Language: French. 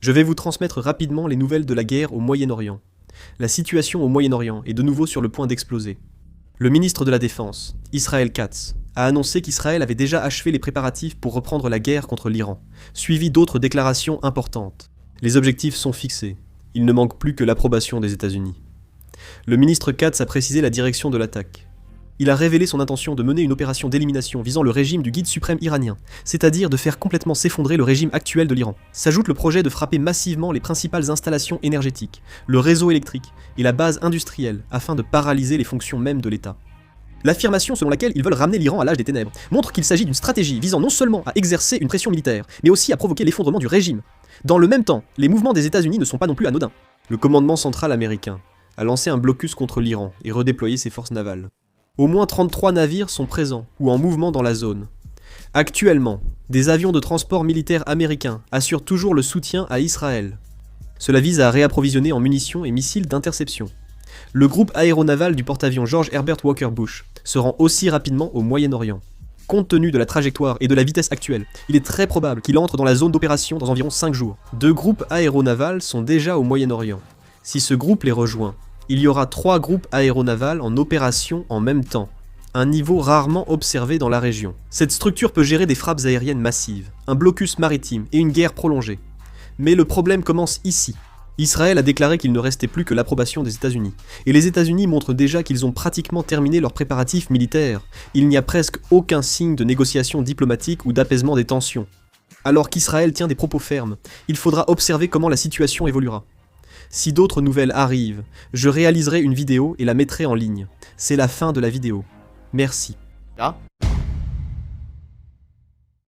Je vais vous transmettre rapidement les nouvelles de la guerre au Moyen-Orient. La situation au Moyen-Orient est de nouveau sur le point d'exploser. Le ministre de la Défense, Israel Katz, a annoncé qu'Israël avait déjà achevé les préparatifs pour reprendre la guerre contre l'Iran, suivi d'autres déclarations importantes. Les objectifs sont fixés. Il ne manque plus que l'approbation des États-Unis. Le ministre Katz a précisé la direction de l'attaque. Il a révélé son intention de mener une opération d'élimination visant le régime du guide suprême iranien, c'est-à-dire de faire complètement s'effondrer le régime actuel de l'Iran. S'ajoute le projet de frapper massivement les principales installations énergétiques, le réseau électrique et la base industrielle afin de paralyser les fonctions mêmes de l'État. L'affirmation selon laquelle ils veulent ramener l'Iran à l'âge des ténèbres montre qu'il s'agit d'une stratégie visant non seulement à exercer une pression militaire, mais aussi à provoquer l'effondrement du régime. Dans le même temps, les mouvements des États-Unis ne sont pas non plus anodins. Le commandement central américain a lancé un blocus contre l'Iran et redéployé ses forces navales. Au moins 33 navires sont présents ou en mouvement dans la zone. Actuellement, des avions de transport militaire américains assurent toujours le soutien à Israël. Cela vise à réapprovisionner en munitions et missiles d'interception. Le groupe aéronaval du porte-avions George Herbert Walker Bush se rend aussi rapidement au Moyen-Orient. Compte tenu de la trajectoire et de la vitesse actuelle, il est très probable qu'il entre dans la zone d'opération dans environ 5 jours. 2 groupes aéronavals sont déjà au Moyen-Orient. Si ce groupe les rejoint, il y aura 3 groupes aéronavals en opération en même temps, un niveau rarement observé dans la région. Cette structure peut gérer des frappes aériennes massives, un blocus maritime et une guerre prolongée. Mais le problème commence ici. Israël a déclaré qu'il ne restait plus que l'approbation des États-Unis, et les États-Unis montrent déjà qu'ils ont pratiquement terminé leurs préparatifs militaires. Il n'y a presque aucun signe de négociation diplomatique ou d'apaisement des tensions. Alors qu'Israël tient des propos fermes, il faudra observer comment la situation évoluera. Si d'autres nouvelles arrivent, je réaliserai une vidéo et la mettrai en ligne. C'est la fin de la vidéo. Merci. Ja?